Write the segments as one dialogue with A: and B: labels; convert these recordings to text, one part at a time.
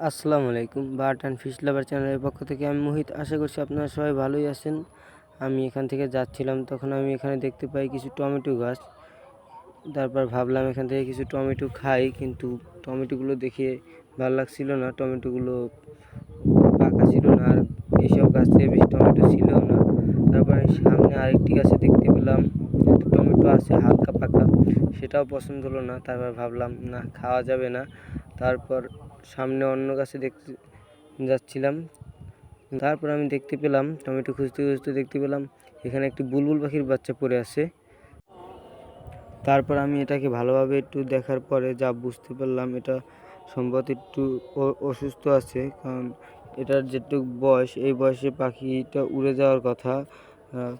A: আসসালামু আলাইকুম। Bird and fish লাভার চ্যানেলের পক্ষ থেকে আমি মোহিত। আশা করছি আপনারা সবাই ভালোই আছেন। আমি এখান থেকে যাচ্ছিলাম, তখন আমি এখানে দেখতে পাই কিছু টমেটো গাছ। তারপর ভাবলাম এখান থেকে কিছু টমেটো খাই, কিন্তু টমেটোগুলো দেখে ভালো লাগছিল না। টমেটোগুলো পাকা ছিল না, আর এইসব গাছে বেশি টমেটো ছিল না। তারপর আমি সামনে আরেকটি গাছে দেখতে পেলাম একটা টমেটো আছে হালকা পাকা, সেটাও পছন্দ হলো না। তারপর ভাবলাম না, খাওয়া যাবে না। তারপর সামনে অন্য গাছে দেখতে যাচ্ছিলাম, তারপর আমি দেখতে পেলাম টমেটো খুঁজতে খুঁজতে দেখতে পেলাম এখানে একটি বুলবুল পাখির বাচ্চা পড়ে আছে। তারপর আমি এটাকে ভালোভাবে একটু দেখার পরে যা বুঝতে পারলাম, এটা সম্ভবত একটু অসুস্থ আছে, কারণ এটার যেটুকু বয়স, এই বয়সে পাখিটা উড়ে যাওয়ার কথা,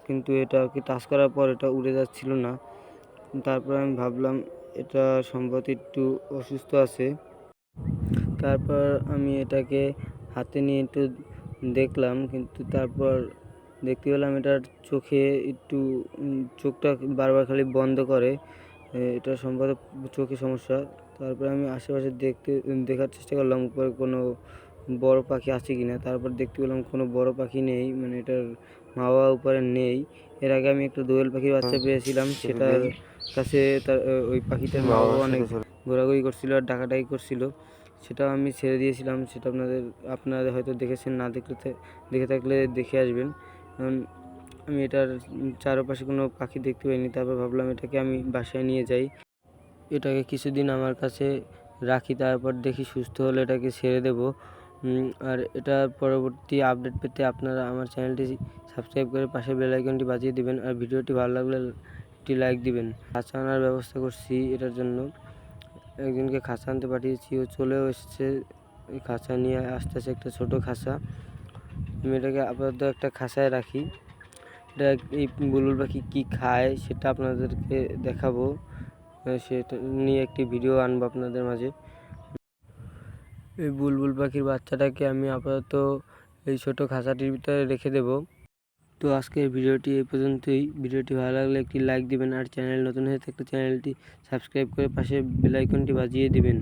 A: কিন্তু এটাকে টাচ করার পর এটা উড়ে যাচ্ছিল না। তারপর আমি ভাবলাম এটা সম্ভবত একটু অসুস্থ আছে। তারপর আমি এটাকে হাতে নিয়ে একটু দেখলাম, কিন্তু তারপর দেখতে পেলাম এটার চোখে একটু চোখটা বারবার খালি বন্ধ করে, এটা সম্ভবত চোখে সমস্যা। তারপর আমি আশেপাশে দেখার চেষ্টা করলাম উপরে কোনো বড় পাখি আছে কি না। তারপর দেখতে পেলাম কোনো বড় পাখি নেই, মানে এটার মা বাবা উপরে নেই। এর আগে আমি একটা দোয়েল পাখির বাচ্চা পেয়েছিলাম, সেটার কাছে তার ওই পাখিটার মা বাবা অনেক ঘোরাঘুরি করছিল আর ডাকাডাকি করছিল, সেটাও আমি ছেড়ে দিয়েছিলাম। সেটা আপনারা হয়তো দেখেছেন, না দেখে থাকলে দেখে আসবেন। কারণ আমি এটার চারপাশে কোনো পাখি দেখতে পাইনি। তারপর ভাবলাম এটাকে আমি বাসায় নিয়ে যাই, এটাকে কিছুদিন আমার কাছে রাখি, তারপর দেখি সুস্থ হলে এটাকে ছেড়ে দেব। আর এটার পরবর্তী আপডেট পেতে আপনারা আমার চ্যানেলটি সাবস্ক্রাইব করে পাশে বেল আইকনটি বাজিয়ে দিবেন, আর ভিডিওটি ভালো লাগলে একটি লাইক দিবেন। খাঁচা আনার ব্যবস্থা করছি এটার জন্য, একজনকে খাঁচা আনতে পাঠিয়েছি, ও চলেও এসেছে। এই খাঁচা নিয়ে আসতেছে, একটা ছোট খাঁচা। আমি এটাকে আপাতত একটা খাঁচায় রাখি। এটা এই বুলবুল পাখি কী খায় সেটা আপনাদেরকে দেখাবো, সেটা নিয়ে একটি ভিডিও আনবো আপনাদের মাঝে। এই বুলবুল পাখির বাচ্চাটাকে আমি আপাতত এই ছোট খাঁচাটির ভিতরে রেখে দেব। তো আজকের ভিডিওটি এই পর্যন্তই। ভিডিওটি ভালো লাগলে একটি লাইক দিবেন, আর চ্যানেল নতুন হয়ে থাকলে চ্যানেলটি সাবস্ক্রাইব করে পাশে বেল আইকনটি বাজিয়ে দিবেন।